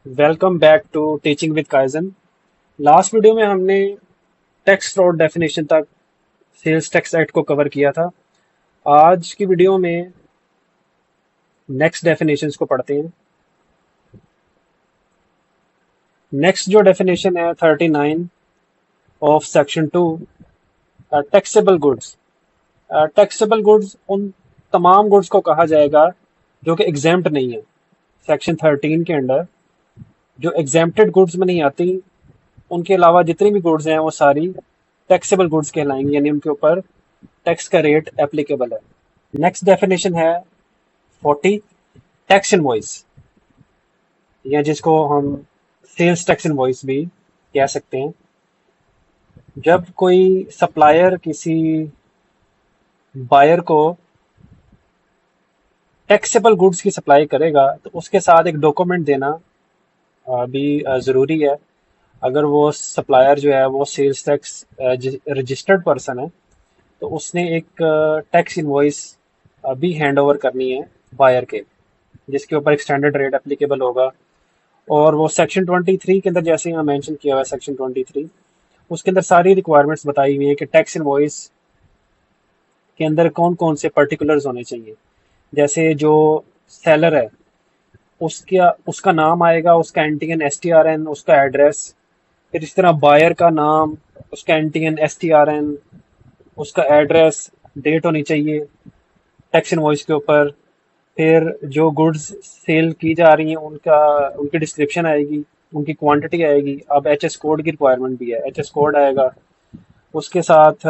Welcome back to teaching with Kaizen. Last video में हमने tax fraud definition तक sales tax act को cover किया था। आज की वीडियो में नेक्स्ट डेफिनेशंस को पढ़ते हैं। नेक्स्ट जो डेफिनेशन है 39 of section 2, taxable goods. Taxable goods उन तमाम गुड्स को कहा जाएगा जो कि एग्जेम्प्ट नहीं है। सेक्शन 13 के अंडर जो एग्जेम्प्टेड गुड्स में नहीं आती, उनके अलावा जितनी भी गुड्स हैं वो सारी टैक्सेबल गुड्स कहलाएंगी, यानी उनके ऊपर टैक्स का रेट एप्लीकेबल है। नेक्स्ट डेफिनेशन है 40, टैक्स इनवॉइस, या जिसको हम सेल्स टैक्स इनवॉइस भी कह सकते हैं। जब कोई सप्लायर किसी बायर को टैक्सेबल गुड्स की सप्लाई करेगा तो उसके साथ एक डॉक्यूमेंट देना भी ज़रूरी है। अगर वो सप्लायर जो है वो सेल्स टैक्स रजिस्टर्ड पर्सन है तो उसने एक टैक्स इनवॉइस भी हैंड ओवर करनी है बायर के, जिसके ऊपर एक स्टैंडर्ड रेट एप्लीकेबल होगा। और वो सेक्शन 23 के अंदर, जैसे यहाँ मेंशन किया हुआ है सेक्शन 23, उसके अंदर सारी रिक्वायरमेंट्स बताई हुई है कि टैक्स इनवॉइस के अंदर कौन कौन से पर्टिकुलर्स होने चाहिए। जैसे जो सेलर है उसका उसका नाम आएगा, उसका एनटीएन एसटीआरएन, उसका एड्रेस। फिर इस तरह बायर का नाम, उसका एनटीएन एसटीआरएन, उसका एड्रेस, डेट होनी चाहिए टैक्स इनवॉइस के ऊपर। फिर जो गुड्स सेल की जा रही हैं उनका उनकी डिस्क्रिप्शन आएगी, उनकी क्वांटिटी आएगी। अब एचएस कोड की रिक्वायरमेंट भी है, एचएस कोड आएगा उसके साथ।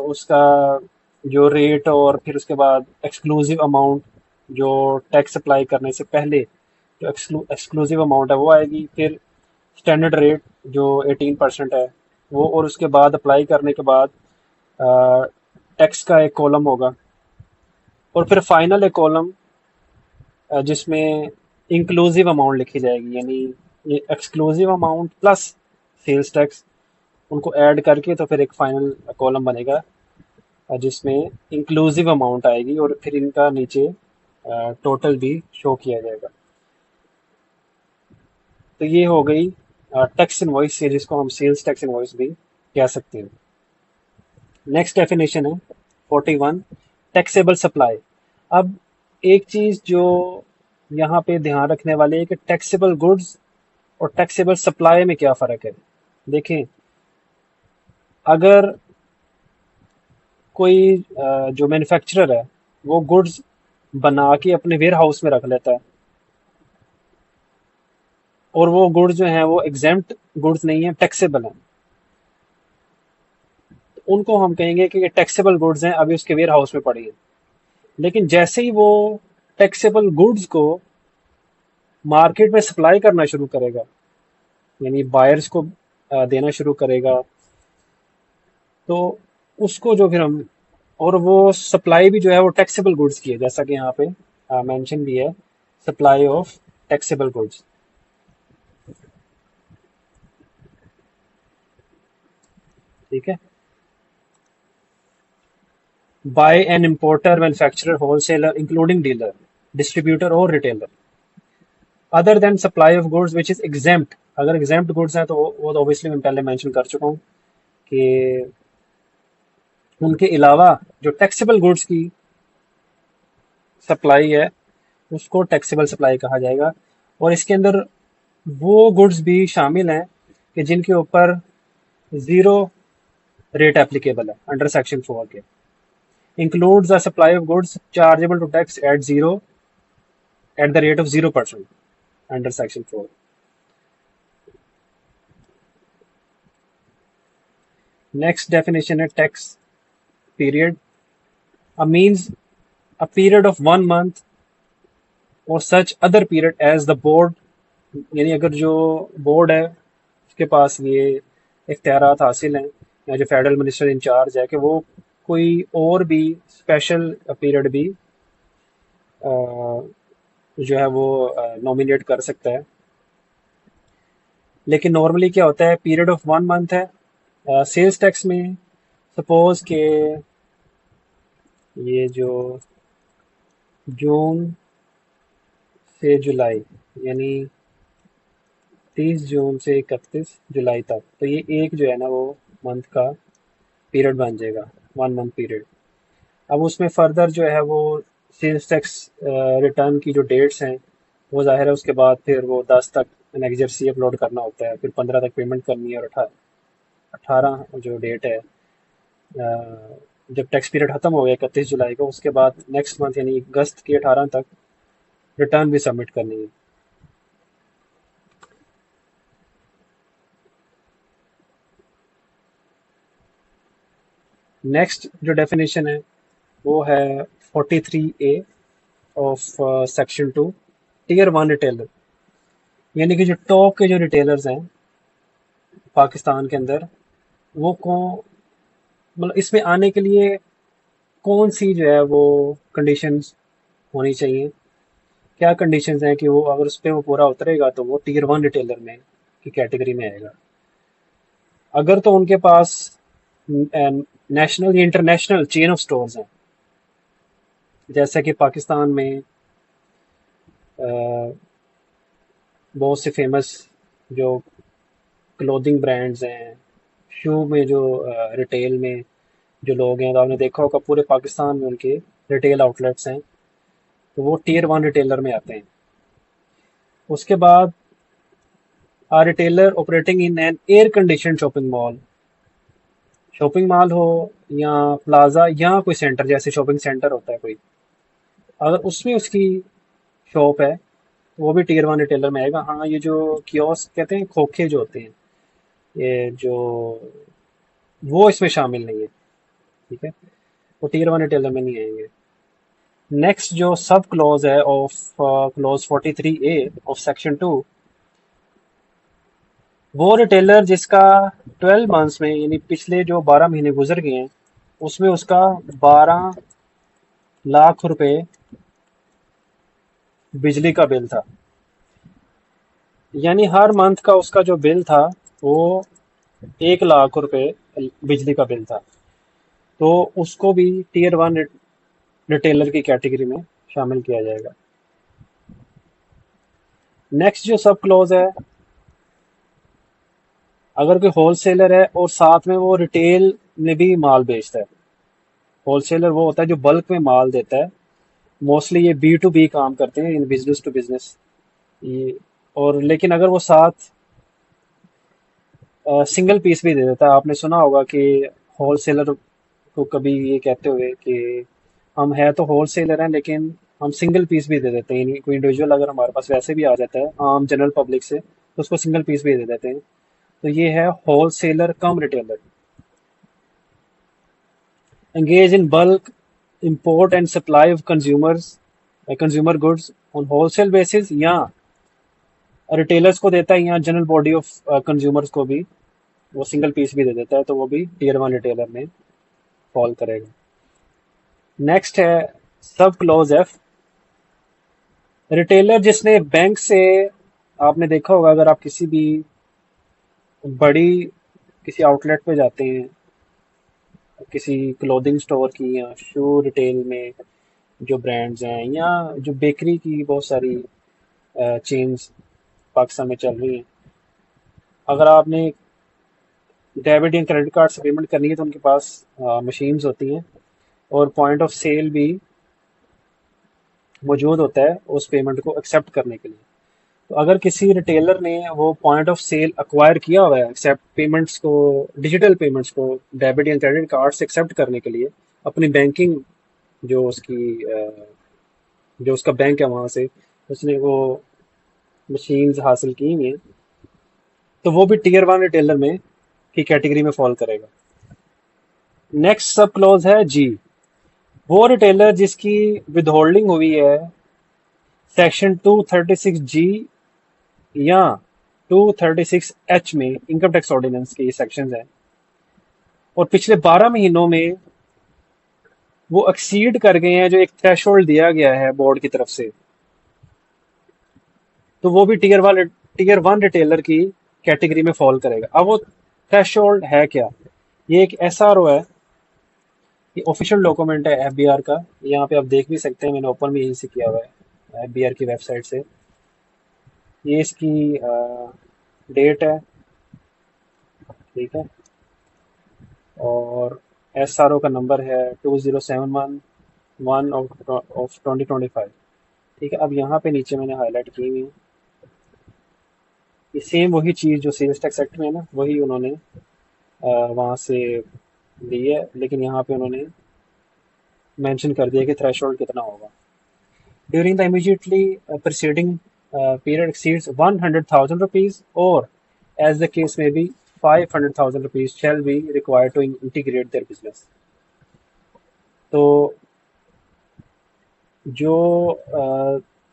उसका जो रेट, और फिर उसके बाद एक्सक्लूसिव अमाउंट, जो टैक्स अप्लाई करने से पहले जो एक्सक्लूसिव अमाउंट है वो आएगी। फिर स्टैंडर्ड रेट जो 18% है वो, और उसके बाद अप्लाई करने के बाद टैक्स का एक कॉलम होगा। और फिर फाइनल एक कॉलम जिसमें इंक्लूसिव अमाउंट लिखी जाएगी, यानी ये exclusive amount plus sales tax, उनको ऐड करके तो फिर एक फाइनल कॉलम बनेगा जिसमें इंक्लूसिव अमाउंट आएगी, और फिर इनका नीचे टोटल भी शो किया जाएगा। तो ये हो गई टैक्स इनवॉइस, जिसको हम सेल्स टैक्स इनवॉइस भी कह सकते हैं। नेक्स्ट डेफिनेशन है 41, टैक्सेबल सप्लाई। अब एक चीज जो यहाँ पे ध्यान रखने वाली है कि टैक्सेबल गुड्स और टैक्सेबल सप्लाई में क्या फ़र्क है। देखें, अगर कोई जो मैन्युफैक्चरर है वो गुड्स बना के अपने वेयर हाउस में रख लेता है, और वो गुड्स जो हैं वो एग्जेम्प्ट गुड्स नहीं है, टैक्सेबल हैं, तो उनको हम कहेंगे कि ये टैक्सेबल गुड्स हैं, अभी उसके वेयर हाउस में पड़ी है। लेकिन जैसे ही वो टैक्सेबल गुड्स को मार्केट में सप्लाई करना शुरू करेगा, यानी बायर्स को देना शुरू करेगा, तो उसको जो फिर हम, और वो सप्लाई भी जो है वो टैक्सेबल गुड्स की है, जैसा कि यहाँ पे मेंशन भी है, सप्लाई ऑफ टैक्सेबल गुड्स। ठीक है। By an importer, manufacturer, wholesaler including dealer, distributor और retailer, other than supply of goods which is exempt. अगर एग्जेम्प्ट गुड्स हैं तो वो तो ऑब्वियसली मैं पहले मेंशन कर चुका हूँ कि उनके अलावा जो टैक्सेबल गुड्स की सप्लाई है उसको टैक्सेबल सप्लाई कहा जाएगा। और इसके अंदर वो गुड्स भी शामिल हैं कि जिनके ऊपर ज़ीरो रेट एप्लीकेबल है अंडर सेक्शन 4 के। Includes the supply of goods chargeable to tax at zero at the rate of 0% under section 4। Next definition है tax period. A means a period of 1 month और such other period as the board, यानी अगर जो board है उसके पास ये इख्तियारात हासिल हैं, या जो फेडरल मिनिस्टर इंचार्ज है, कि वो कोई और भी स्पेशल पीरियड भी जो है वो नॉमिनेट कर सकता है। लेकिन नॉर्मली क्या होता है, पीरियड ऑफ 1 month है सेल्स टैक्स में। सपोज के ये जो जून से जुलाई, यानी 30 जून से 31 जुलाई तक, तो ये एक जो है ना वो मंथ का पीरियड बन जाएगा, 1 मंथ पीरियड। अब उसमें फर्दर जो है वो सेल्स टैक्स रिटर्न की जो डेट्स हैं, वो ज़ाहिर है उसके बाद फिर वो 10 तक एनएक्सआरसी अपलोड करना होता है, फिर 15 तक पेमेंट करनी है, और 18 जो डेट है, जब टैक्स पीरियड खत्म हो गया 31 जुलाई को, उसके बाद नेक्स्ट मंथ यानी अगस्त की 18 तक रिटर्न भी सबमिट करनी है। नेक्स्ट जो डेफिनेशन है वो है 43A of section 2, tier 1 retailer, यानी कि जो टॉप के जो रिटेलर्स हैं पाकिस्तान के अंदर, वो कौन, मतलब इसमें आने के लिए कौन सी जो है वो कंडीशंस होनी चाहिए, क्या कंडीशंस हैं कि वो अगर उस पर वो पूरा उतरेगा तो वो टीयर 1 रिटेलर में की कैटेगरी में आएगा। अगर तो उनके पास नेशनल या इंटरनेशनल चेन ऑफ स्टोर्स हैं, जैसे कि पाकिस्तान में अ, बहुत से फेमस जो क्लोथिंग ब्रांड्स हैं, शू में जो रिटेल में जो लोग हैं, तो आपने देखा होगा पूरे पाकिस्तान में उनके रिटेल आउटलेट्स हैं, तो वो टीयर 1 रिटेलर में आते हैं। उसके बाद a retailer operating in an air condition shopping mall हो या प्लाजा या कोई सेंटर, जैसे शॉपिंग सेंटर होता है कोई, अगर उसमें उसकी शॉप है तो वो भी टीयर 1 रिटेलर में आएगा। हाँ, ये जो कियोस्क कहते हैं, खोखे जो होते हैं, ये जो, वो इसमें शामिल नहीं है, ठीक है, वो टीयर 1 रिटेलर में नहीं आएंगे। नेक्स्ट जो सब क्लॉज है of clause 43A of section 2, वो रिटेलर जिसका 12 मंथ्स में, यानी पिछले जो 12 महीने गुजर गए हैं, उसमें उसका 12 लाख रुपए बिजली का बिल था, यानी हर मंथ का उसका जो बिल था वो 1 लाख रुपए बिजली का बिल था, तो उसको भी टीयर 1 रिटेलर की कैटेगरी में शामिल किया जाएगा। नेक्स्ट जो सब क्लॉज है, अगर कोई होलसेलर है और साथ में वो रिटेल में भी माल बेचता है, होलसेलर वो होता है जो बल्क में माल देता है, मोस्टली ये B2B काम करते हैं, इन बिजनेस टू बिजनेस ये, और लेकिन अगर वो साथ सिंगल पीस भी दे देता है, आपने सुना होगा कि होलसेलर को कभी ये कहते हुए कि हम है तो होलसेलर हैं लेकिन हम सिंगल पीस भी दे देते हैं, यानी कोई इंडिविजुअल अगर हमारे पास वैसे भी आ जाता है आम जनरल पब्लिक से, तो उसको सिंगल पीस भी दे देते हैं, तो ये है wholesaler come retailer. Engage in bulk import and supply of consumer goods on wholesale basis, या रिटेलर्स को देता है या जनरल बॉडी ऑफ कंज्यूमर्स को भी वो सिंगल पीस भी दे देता है, तो वो भी टीयर 1 रिटेलर में फॉल करेगा। नेक्स्ट है सब क्लॉज F, रिटेलर जिसने बैंक से, आपने देखा होगा अगर आप किसी भी बड़ी किसी आउटलेट पे जाते हैं, किसी क्लोथिंग स्टोर की या शू रिटेल में जो ब्रांड्स हैं, या जो बेकरी की बहुत सारी चेन्स पाकिस्तान में चल रही हैं, अगर आपने डेबिट या क्रेडिट कार्ड से पेमेंट करनी है तो उनके पास मशीन्स होती हैं और पॉइंट ऑफ सेल भी मौजूद होता है उस पेमेंट को एक्सेप्ट करने के लिए। तो अगर किसी रिटेलर ने वो पॉइंट ऑफ सेल अक्वायर किया हुआ है एक्सेप्ट पेमेंट्स को, डिजिटल पेमेंट्स को डेबिट या क्रेडिट कार्ड से एक्सेप्ट करने के लिए, अपनी बैंकिंग जो उसकी जो उसका बैंक है वहाँ से उसने वो मशीन्स हासिल की हुई हैं, तो वो भी टीयर 1 रिटेलर में की कैटेगरी में फॉल करेगा। नेक्स्ट सब क्लॉज है G, वो रिटेलर जिसकी विदहोल्डिंग हुई है सेक्शन 236G या 236H में इनकम टैक्स ऑर्डिनेंस के ये सेक्शंस हैं, और पिछले 12 महीनों में वो एक्सीड कर गए हैं जो एक थ्रेशोल्ड दिया गया है बोर्ड की तरफ से, तो वो भी टीयर 1 रिटेलर की कैटेगरी में फॉल करेगा। अब वो थ्रेशोल्ड है क्या, ये एक SRO है, ये ऑफिशियल डॉक्यूमेंट है FBR का, यहाँ पे आप देख भी सकते हैं, मैंने ओपन भी यहीं से किया हुआ है FBR की वेबसाइट से। ये इसकी डेट है, ठीक है, और SRO का नंबर है 2071 ऑफ 2025, ठीक है। अब यहाँ पे नीचे मैंने हाईलाइट की हुई है, ये सेम वही चीज़ जो सेल्स टैक्स एक्ट में है ना, वही उन्होंने वहाँ से ली है, लेकिन यहाँ पे उन्होंने मेंशन कर दिया कि थ्रेशोल्ड कितना होगा। During the immediately preceding period exceeds 100,000 rupees, or as the case may be, 500,000 rupees shall be required to integrate their business। तो जो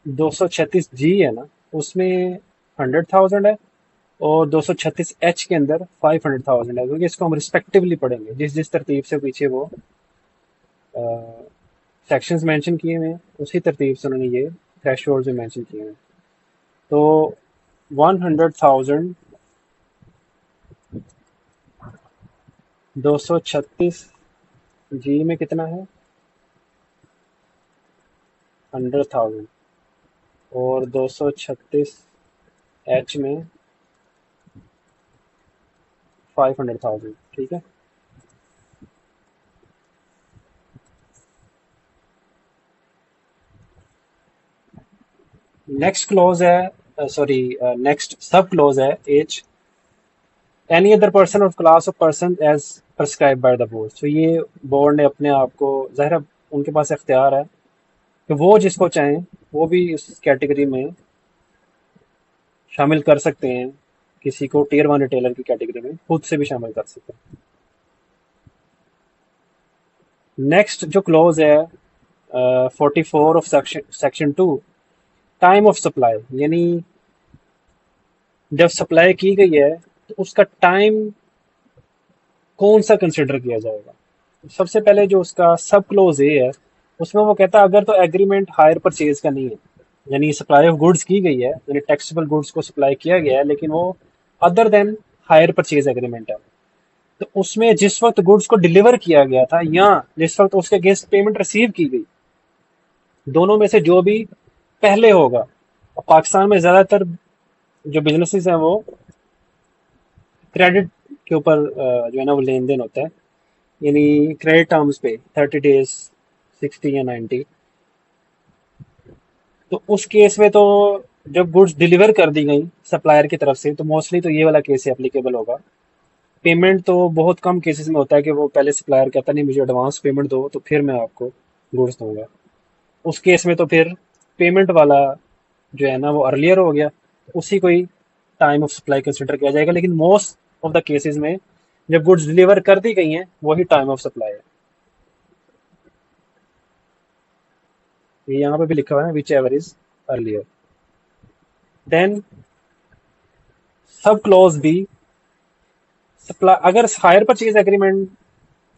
236G है ना, उसमें 100,000 है, और 236H के अंदर 500,000 है, क्योंकि इसको हम रिस्पेक्टिवली पढ़ेंगे जिस जिस तरतीब से पीछे वो सेक्शंस मेंशन किए हुए हैं, उसी तरतीब से उन्होंने ये थ्रेशोल्ड जो मेंशन किए हैं। तो 100,000 236G में कितना है, 100,000, और 236H में 500,000, ठीक है। नेक्स्ट क्लॉज है, सॉरी, नेक्स्ट सब क्लॉज है H, any other person of class of person as prescribed by the board. तो ये बोर्ड ने अपने आप को, ज़ाहिर है उनके पास इख्तियार है कि वो जिसको चाहें वो भी इस कैटेगरी में शामिल कर सकते हैं, किसी को टियर 1 रिटेलर की कैटेगरी में खुद से भी शामिल कर सकते हैं। नेक्स्ट जो क्लॉज है 44 of section 2, time of supply, यानी जब सप्लाई की गई है तो उसका टाइम कौन सा कंसिडर किया जाएगा। सबसे पहले जो उसका सब क्लोज ए है, उसमें वो कहता है अगर तो एग्रीमेंट हायर परचेज का नहीं है, यानी सप्लाई ऑफ गुड्स की गई है, यानी टैक्सेबल गुड्स को सप्लाई किया गया है, लेकिन वो other than higher purchase agreement है, तो उसमें जिस वक्त गुड्स को डिलीवर किया गया था या जिस वक्त उसके अगेंस्ट पेमेंट रिसीव की गई, दोनों में से जो भी पहले होगा। और पाकिस्तान में ज़्यादातर जो बिजनेसेस हैं वो क्रेडिट के ऊपर जो है ना वो लेन देन होता है, यानी क्रेडिट टर्म्स पे 30 डेज, 60 या 90। तो उस केस में तो जब गुड्स डिलीवर कर दी गई सप्लायर की तरफ से, तो मोस्टली तो ये वाला केस एप्लीकेबल होगा। पेमेंट तो बहुत कम केसेस में होता है कि वो पहले सप्लायर कहता नहीं मुझे एडवांस पेमेंट दो तो फिर मैं आपको गुड्स दूंगा। उस केस में तो फिर पेमेंट वाला जो है ना वो अर्लियर हो गया, उसी को ही टाइम ऑफ सप्लाई कंसिडर किया जाएगा। लेकिन मोस्ट ऑफ द केसेस में जब गुड्स डिलीवर कर दी गई हैं वही टाइम ऑफ सप्लाई है। ये यहाँ पे भी लिखा हुआ है whichever is earlier. Then sub clause B, supply अगर हायर परचेज एग्रीमेंट,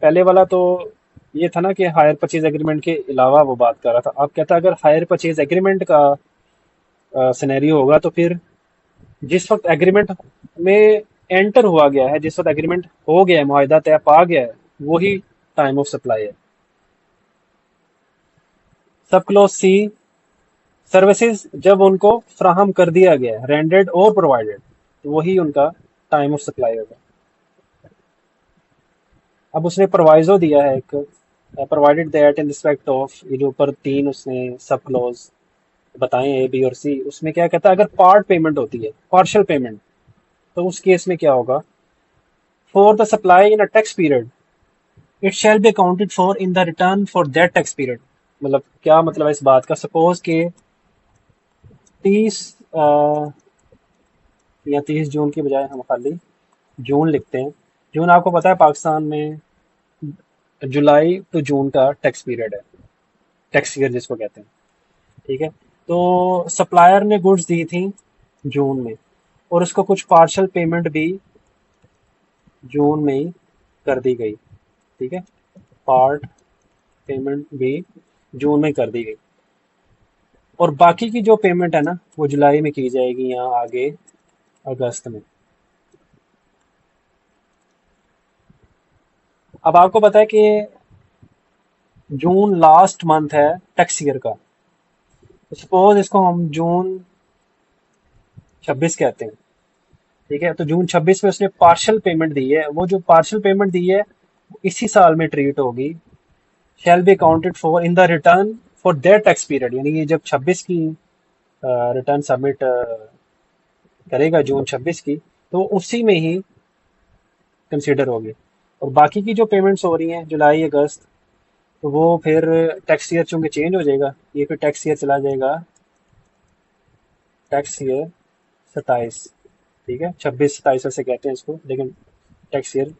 पहले वाला तो ये था ना कि हायर परचेज एग्रीमेंट के अलावा वो बात कर रहा था, अब कहता है अगर हायर परचेज एग्रीमेंट का सिनेरियो होगा तो फिर जिस वक्त एग्रीमेंट में एंटर हुआ गया है, जिस वक्त एग्रीमेंट हो गया है, मुआहिदा तय पा गया है, वही टाइम ऑफ सप्लाई है। सब क्लोज सी, सर्विसेज जब उनको फ्राहम कर दिया गया है, रेंडेड और प्रोवाइडेड, तो वही उनका टाइम ऑफ सप्लाई होगा। अब उसने प्रोवाइजो दिया है एक, provided that in respect of, ये जो ऊपर तीन उसने सब क्लोज बताए ए बी और सी, उसमें क्या कहता है अगर पार्ट पेमेंट होती है, पार्शियल पेमेंट, तो उस केस में क्या होगा, for the supply in a tax period it shall be accounted for in the return for that tax period. मतलब क्या मतलब है इस बात का, सपोज के 30 या 30 जून की बजाय हम खाली जून लिखते हैं। जून आपको पता है पाकिस्तान में जुलाई टू जून का टैक्स पीरियड है, टैक्स ईयर जिसको कहते हैं, ठीक है। तो सप्लायर ने गुड्स दी थी जून में, और उसको कुछ पार्शियल पेमेंट भी जून में ही कर दी गई, ठीक है, पार्ट पेमेंट भी जून में कर दी गई, और बाकी की जो पेमेंट है ना वो जुलाई में की जाएगी या आगे अगस्त में। अब आपको पता है कि जून लास्ट मंथ है टैक्स ईयर का, तो सपोज इसको हम जून 26 कहते हैं, ठीक है, तो जून 26 में उसने पार्शियल पेमेंट दी है, वो जो पार्शियल पेमेंट दी है इसी साल में ट्रीट होगी, shall be accounted for in the return for that tax period. यानी ये जब 26 की रिटर्न सबमिट करेगा जून 26 की, तो उसी में ही कंसिडर होगी। और बाकी की जो पेमेंट्स हो रही हैं जुलाई अगस्त, तो वो फिर टैक्स ईयर चूंकि चेंज हो जाएगा, ये फिर टैक्स ईयर चला जाएगा टैक्स ईयर 27। ठीक है, 26 27 ऐसे कहते हैं इसको, लेकिन टैक्स ईयर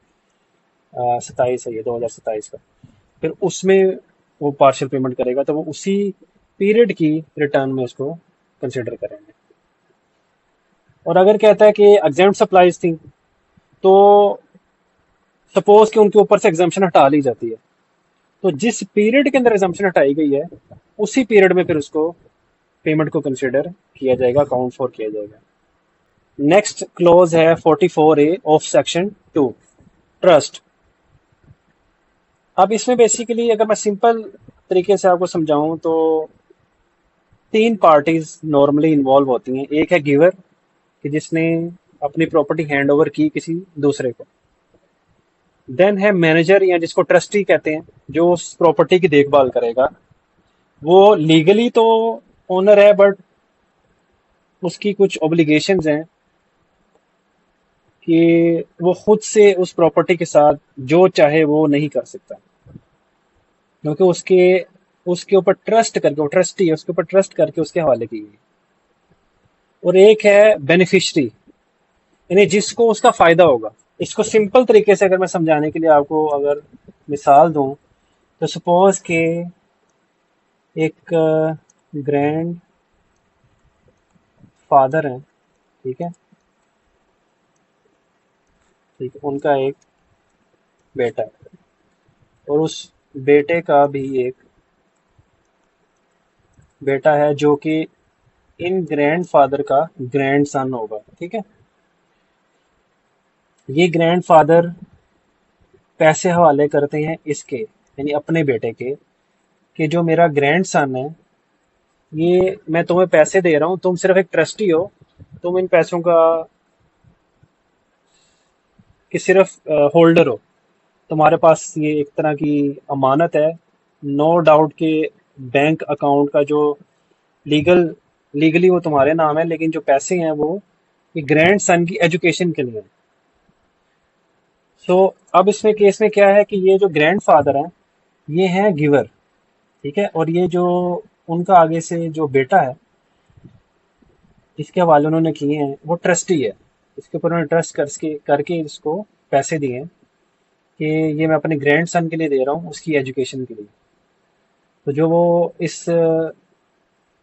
27 है, ये 2027 का। फिर उसमें वो पार्शियल पेमेंट करेगा, तो वो उसी पीरियड की रिटर्न में उसको कंसिडर करेंगे। और अगर कहता है कि एग्जेम्प्ट सप्लाईज थी, तो सपोज कि उनके ऊपर से एग्जाम्पशन हटा ली जाती है, तो जिस पीरियड के अंदर एग्जाम्पशन हटाई गई है उसी पीरियड में फिर उसको पेमेंट को कंसिडर किया जाएगा, अकाउंट फॉर किया जाएगा। नेक्स्ट क्लोज है 44A ऑफ सेक्शन 2, ट्रस्ट। अब इसमें बेसिकली अगर मैं सिंपल तरीके से आपको समझाऊं तो तीन पार्टीज नॉर्मली इन्वॉल्व होती हैं। एक है गिवर, कि जिसने अपनी प्रॉपर्टी हैंड ओवर की किसी दूसरे को। देन है मैनेजर या जिसको ट्रस्टी कहते हैं, जो उस प्रॉपर्टी की देखभाल करेगा। वो लीगली तो ओनर है, बट उसकी कुछ ऑब्लिगेशंस हैं कि वो खुद से उस प्रॉपर्टी के साथ जो चाहे वो नहीं कर सकता, क्योंकि उसके उसके ऊपर ट्रस्ट करके, वो ट्रस्टी है, उसके ऊपर ट्रस्ट करके उसके हवाले की गई। और एक है बेनिफिशरी, यानी जिसको उसका फायदा होगा। इसको सिंपल तरीके से अगर मैं समझाने के लिए आपको अगर मिसाल दूं, तो सपोज के एक ग्रैंड फादर हैं, ठीक है, ठीक है, उनका एक बेटा है, और उस बेटे का भी एक बेटा है जो कि इन ग्रैंड फादर का ग्रैंड सन होगा। ठीक है, ये ग्रैंड फादर पैसे हवाले करते हैं इसके, यानी अपने बेटे के, कि जो मेरा ग्रैंड सन है, ये मैं तुम्हें पैसे दे रहा हूँ, तुम सिर्फ एक ट्रस्टी हो, तुम इन पैसों का कि सिर्फ होल्डर हो, तुम्हारे पास ये एक तरह की अमानत है। नो डाउट के बैंक अकाउंट का जो लीगल लीगली वो तुम्हारे नाम है, लेकिन जो पैसे हैं वो ये ग्रैंड सन की एजुकेशन के लिए। सो अब इसमें केस में क्या है कि ये जो ग्रैंड फादर हैं, ये हैं गिवर। ठीक है, और ये जो उनका आगे से जो बेटा है जिसके हवाले उन्होंने किए हैं, वो ट्रस्टी है, इसके ऊपर उन्होंने ट्रस्ट करके करके इसको पैसे दिए हैं कि ये मैं अपने ग्रैंड सन के लिए दे रहा हूँ, उसकी एजुकेशन के लिए। तो जो वो इस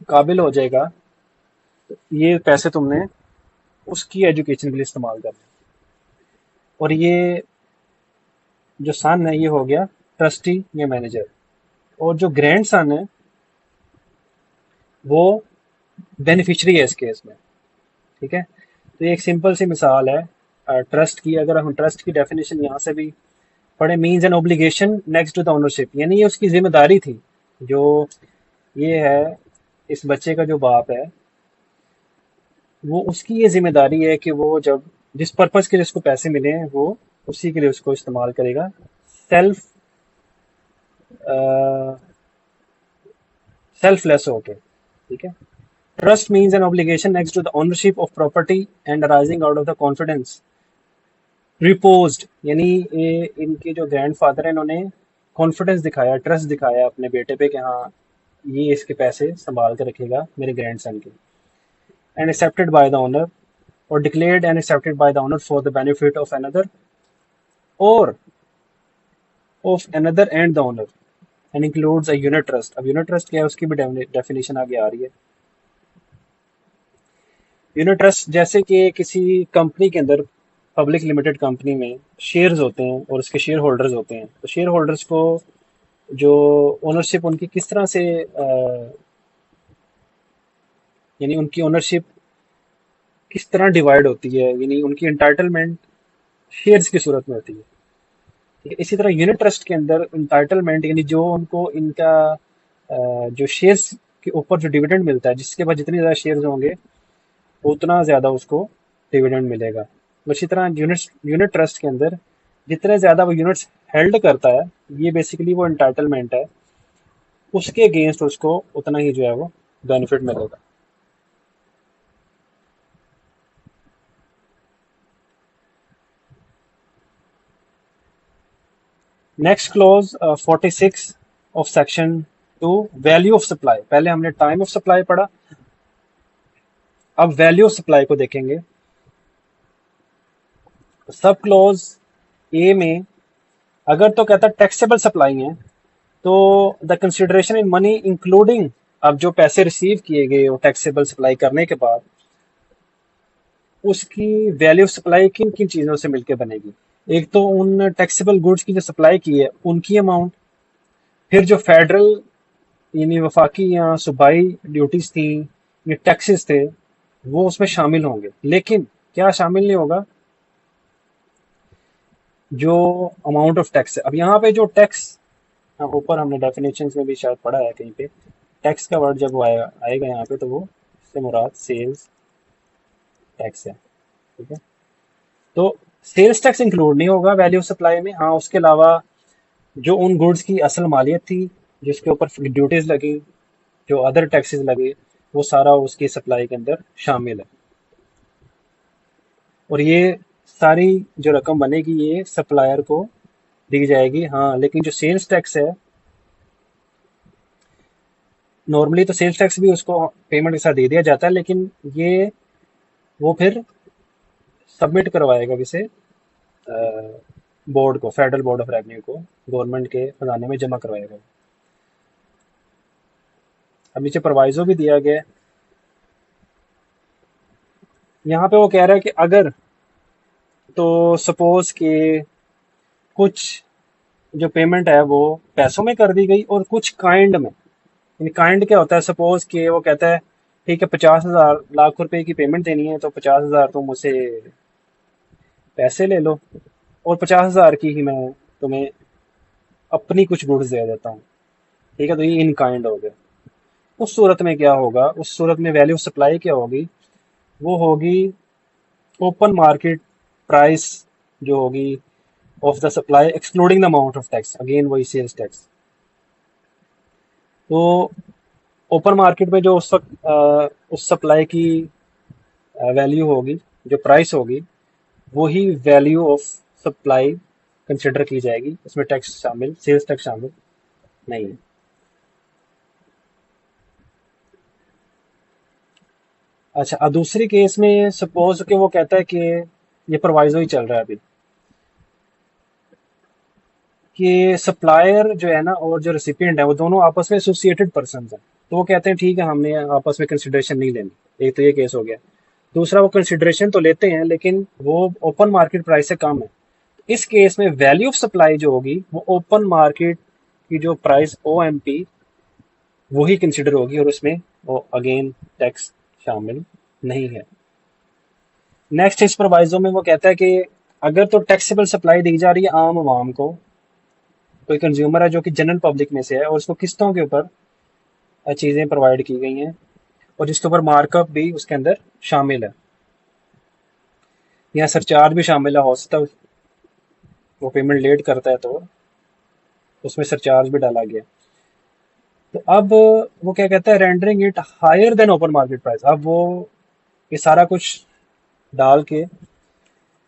काबिल हो जाएगा, ये पैसे तुमने उसकी एजुकेशन के लिए इस्तेमाल करना। और ये जो सन है ये हो गया ट्रस्टी या मैनेजर, और जो ग्रैंड सन है वो बेनिफिशियरी है इस केस में। ठीक है, तो ये एक सिंपल सी मिसाल है ट्रस्ट की। अगर हम ट्रस्ट की डेफिनेशन यहाँ से भी पढ़े, means an obligation next to the ownership, यानी ये उसकी जिम्मेदारी थी। जो ये है इस बच्चे का जो बाप है, वो उसकी ये जिम्मेदारी है कि वो जब जिस पर्पज के लिए उसको पैसे मिले हैं वो उसी के लिए उसको इस्तेमाल करेगा, सेल्फ सेल्फलेस होके। ठीक है, trust means an obligation next to the ownership of property and arising out of the confidence reposed, यानी ये इनके जो ग्रैंड फादर है, इन्होंने कॉन्फिडेंस दिखाया, ट्रस्ट दिखाया अपने बेटे पे कि हाँ ये इसके पैसे संभाल कर रखेगा मेरे ग्रैंड सन के, and accepted by the owner, or declared and accepted by the owner for the benefit of another or of another and the owner, and includes a unit trust। अब यूनिट ट्रस्ट क्या है उसकी भी definition आगे आ रही है। Unit trust जैसे कि किसी कंपनी के अंदर, पब्लिक लिमिटेड कंपनी में शेयर्स होते हैं और उसके शेयर होल्डर्स होते हैं, तो शेयर होल्डर्स को जो ओनरशिप उनकी किस तरह से यानी उनकी ओनरशिप किस तरह डिवाइड होती है, यानी उनकी इंटाइटलमेंट शेयर्स की सूरत में होती है। ठीक है, इसी तरह यूनिट ट्रस्ट के अंदर इंटाइटलमेंट, यानी जो उनको इनका जो शेयर्स के ऊपर जो डिविडेंड मिलता है, जिसके पास जितने ज़्यादा शेयर्स होंगे उतना ज़्यादा उसको डिविडेंड मिलेगा। उसी तरह यूनिट ट्रस्ट के अंदर जितने ज़्यादा वो यूनिट्स हेल्ड करता है, ये बेसिकली वो एंटाइटलमेंट है, उसके अगेंस्ट उसको उतना ही जो है वो बेनिफिट मिलेगा। Next clause 46 of section 2, value of supply. पहले हमने टाइम ऑफ सप्लाई पढ़ा, अब वैल्यू ऑफ सप्लाई को देखेंगे। सब क्लॉज ए में अगर तो कहता है टैक्सेबल सप्लाई है, तो the consideration in money including, अब जो पैसे रिसीव किए गए वो टैक्सेबल सप्लाई करने के बाद, उसकी वैल्यू ऑफ सप्लाई किन किन चीज़ों से मिलकर बनेगी। एक तो उन टैक्सेबल गुड्स की जो सप्लाई की है उनकी अमाउंट, फिर जो फेडरल यानी वफाकी या सूबाई ड्यूटीज थी या टैक्सेस थे वो उसमें शामिल होंगे। लेकिन क्या शामिल नहीं होगा, जो अमाउंट ऑफ टैक्स है। अब यहाँ पे जो टैक्स, ऊपर हमने डेफिनेशन में भी शायद पढ़ा है कहीं पे, टैक्स का वर्ड जब वो आएगा यहाँ पे तो वो इससे मुराद सेल्स टैक्स है। ठीक है, तो सेल्स टैक्स इंक्लूड नहीं होगा वैल्यू सप्लाई में। हाँ, उसके अलावा जो उन गुड्स की असल मालियत थी जिसके ऊपर ड्यूटीज लगी, जो अदर टैक्सेस लगे, वो सारा उसकी सप्लाई के अंदर शामिल है। और ये सारी जो रकम बनेगी ये सप्लायर को दी जाएगी। हाँ, लेकिन जो सेल्स टैक्स है, नॉर्मली तो सेल्स टैक्स भी उसको पेमेंट के साथ दे दिया जाता है, लेकिन ये वो फिर सबमिट करवाएगा किसे, बोर्ड को, फेडरल बोर्ड ऑफ रेवेन्यू को, गवर्नमेंट के खजाने में जमा करवाएगा। अब नीचे प्रोवाइजो भी दिया गया है। यहाँ पे वो कह रहा है कि अगर तो सपोज कि कुछ जो पेमेंट है वो पैसों में कर दी गई और कुछ काइंड में। काइंड क्या होता है, सपोज कि वो कहता है ठीक है 50,000 लाख रुपए की पेमेंट देनी है, तो 50,000 तुम मुझसे पैसे ले लो और 50,000 की ही मैं तुम्हें अपनी कुछ गुड्स दे देता हूँ। ठीक है, तो ये इन काइंड हो गया। उस सूरत में क्या होगा, उस सूरत में वैल्यू सप्लाई क्या होगी, वो होगी ओपन मार्केट प्राइस जो होगी of the supply excluding the amount of tax, again वही सेल्स टैक्स। तो ओपन मार्केट में जो उस वक्त उस सप्लाई की वैल्यू होगी, जो प्राइस होगी, वही वैल्यू ऑफ सप्लाई कंसिडर की जाएगी, उसमें टैक्स शामिल, सेल्स टैक्स शामिल नहीं है। अच्छा, अब दूसरी केस में सपोज कि वो कहता है कि ये प्रोवाइजो ही चल रहा है अभी, कि सप्लायर जो है ना और जो रेसिपिएंट है वो दोनों आपस में एसोसिएटेड पर्सन हैं। तो वो कहते हैं ठीक है, हमने आपस में कंसिडरेशन नहीं लेनी। एक तो ये केस हो गया। दूसरा, वो कंसिडरेशन तो लेते हैं लेकिन वो ओपन मार्केट प्राइस से कम है। इस केस में वैल्यू ऑफ सप्लाई जो होगी वो ओपन मार्केट की जो प्राइस OMP वही कंसिडर होगी और उसमें वो अगेन टैक्स शामिल नहीं है। नेक्स्ट इस प्रोवाइजो में वो कहता है कि अगर तो टैक्सेबल सप्लाई दी जा रही है आम आवाम को, कोई कंज्यूमर है जो कि जनरल पब्लिक में से है और उसको किस्तों के ऊपर चीज़ें प्रोवाइड की गई हैं और जिसके ऊपर मार्कअप भी उसके अंदर शामिल है, या सरचार्ज भी शामिल है, हो सकता है वो पेमेंट लेट करता है तो उसमें सरचार्ज भी डाला गया। तो अब वो क्या कहता है, rendering it higher than open market price. अब वो ये सारा कुछ डाल के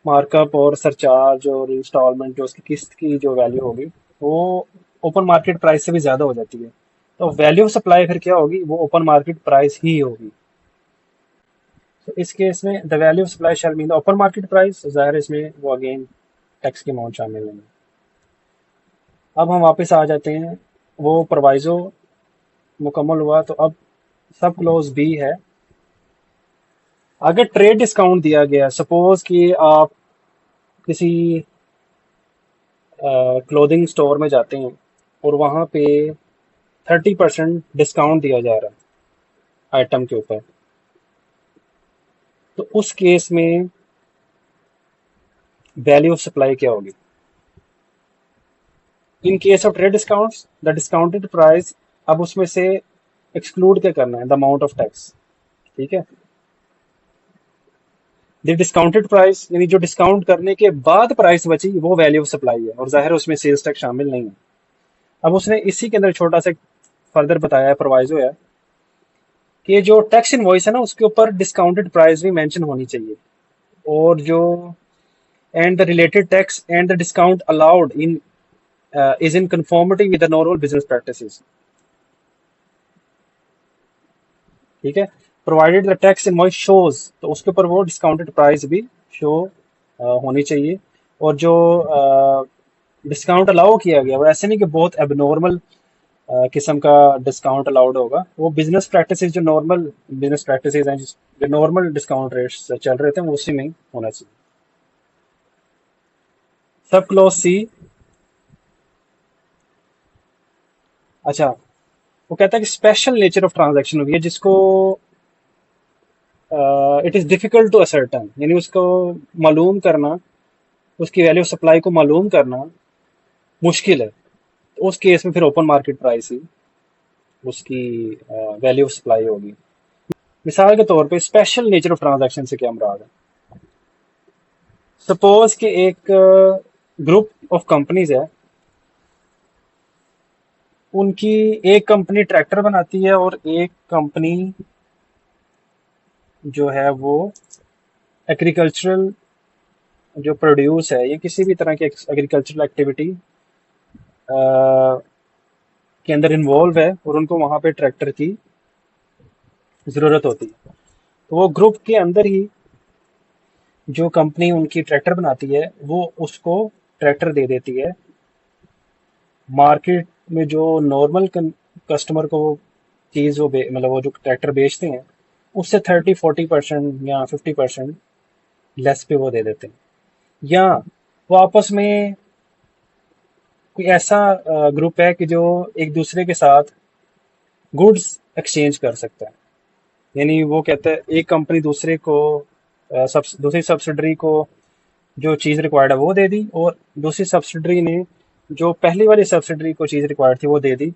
मार्कअप और सरचार्ज और इंस्टॉलमेंट जो उसकी किस्त की जो वैल्यू होगी वो ओपन मार्केट प्राइस से भी ज़्यादा हो जाती है। तो वैल्यू ऑफ सप्लाई फिर क्या होगी, वो ओपन मार्केट प्राइस ही होगी। तो इस केस में the value of supply shall mean the open market price, ज़ाहिर इसमें वो अगेन टैक्स की अमाउंट शामिल नहीं। अब हम वापस आ जाते हैं, वो प्रोवाइजो मुकम्मल हुआ तो अब सब क्लोज बी है। अगर ट्रेड डिस्काउंट दिया गया, सपोज कि आप किसी क्लोथिंग स्टोर में जाते हैं और वहाँ पे 30% डिस्काउंट दिया जा रहा है आइटम के ऊपर, तो उस केस में वैल्यू ऑफ सप्लाई क्या होगी। In case of trade discounts the discounted price, अब उसमें से एक्सक्लूड क्या करना है, द अमाउंट ऑफ टैक्स। ठीक है, द डिस्काउंटेड प्राइस यानी जो डिस्काउंट करने के बाद प्राइस बची वो वैल्यू ऑफ सप्लाई है, और जाहिर है उसमें सेल्स टैक्स शामिल नहीं है। अब उसने इसी के अंदर छोटा सा फर्दर बताया है, प्रोवाइजो है कि जो टैक्स इनवॉइस है ना उसके ऊपर डिस्काउंटेड प्राइस भी मेंशन होनी चाहिए, और जो and the related tax and the discount allowed in is in conformity with the normal business practices. ठीक है, provided the tax invoice shows, तो उसके ऊपर वो डिस्काउंटेड प्राइस भी शो होनी चाहिए। और जो डिस्काउंट अलाउ किया गया वो ऐसे नहीं कि बहुत एबनॉर्मल किस्म का डिस्काउंट अलाउड होगा, वो बिजनेस प्रैक्टिसेस जो नॉर्मल बिजनेस प्रैक्टिसेस हैं, जो नॉर्मल डिस्काउंट रेट्स चल रहे थे वो उसी में ही होना चाहिए। सब क्लॉज सी, अच्छा, वो कहता है कि स्पेशल नेचर ऑफ ट्रांजैक्शन हुई है जिसको it is difficult to ascertain, यानी उसको मालूम करना, उसकी वैल्यू ऑफ सप्लाई को मालूम करना मुश्किल है, तो उस केस में फिर ओपन मार्केट प्राइस ही उसकी वैल्यू ऑफ सप्लाई होगी। मिसाल के तौर पे स्पेशल नेचर ऑफ ट्रांजैक्शन से क्या मुराद है? सपोज कि एक ग्रुप ऑफ कंपनीज है, उनकी एक कंपनी ट्रैक्टर बनाती है और एक कंपनी जो है वो एग्रीकल्चरल जो प्रोड्यूस है या किसी भी तरह की एग्रीकल्चरल एक्टिविटी के अंदर इन्वॉल्व है, और उनको वहां पे ट्रैक्टर की जरूरत होती है। तो वो ग्रुप के अंदर ही जो कंपनी उनकी ट्रैक्टर बनाती है वो उसको ट्रैक्टर दे देती है। मार्केट में जो नॉर्मल कस्टमर को चीज़ वो मतलब वो जो ट्रैक्टर बेचते हैं उससे 30-40% या 50% लेस पे वो दे देते हैं। या वो आपस में कोई ऐसा ग्रुप है कि जो एक दूसरे के साथ गुड्स एक्सचेंज कर सकता है, यानी वो कहता है एक कंपनी दूसरे को दूसरी सब्सिडरी को जो चीज़ रिक्वायर्ड है वो दे दी, और दूसरी सब्सिडरी ने जो पहली वाली सब्सिडरी को चीज़ रिक्वायर्ड थी वो दे दी,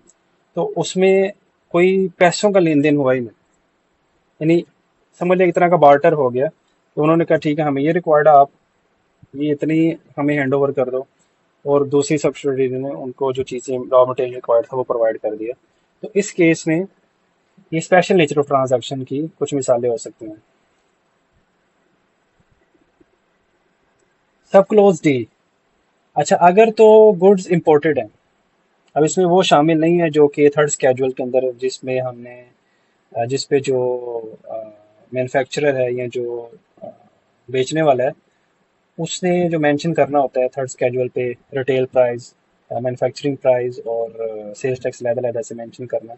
तो उसमें कोई पैसों का लेन देन हुआ ही नहीं, यानी समझ लिया एक तरह का बार्टर हो गया। तो उन्होंने कहा ठीक है हमें ये रिक्वायर्ड है, आप ये इतनी हमें हैंड ओवर कर दो, और दूसरी सब्सिडरी ने उनको जो चीज़ें रॉ मटेरियल रिक्वायर्ड था वो प्रोवाइड कर दिया। तो इस केस में ये स्पेशल नेचर ऑफ ट्रांजैक्शन की कुछ मिसालें हो सकती हैं। सब क्लोज डी, अच्छा अगर तो गुड्स इंपोर्टेड हैं, अब इसमें वो शामिल नहीं है जो कि थर्ड स्केड्यूल के अंदर जिसमें हमने जिस पे जो मैन्युफैक्चरर है या जो अ, बेचने वाला है उसने जो मेंशन करना होता है थर्ड स्केड्यूल पे, रिटेल प्राइस, मैन्युफैक्चरिंग प्राइस और सेल्स टैक्स अलग-अलग ऐसे मेंशन करना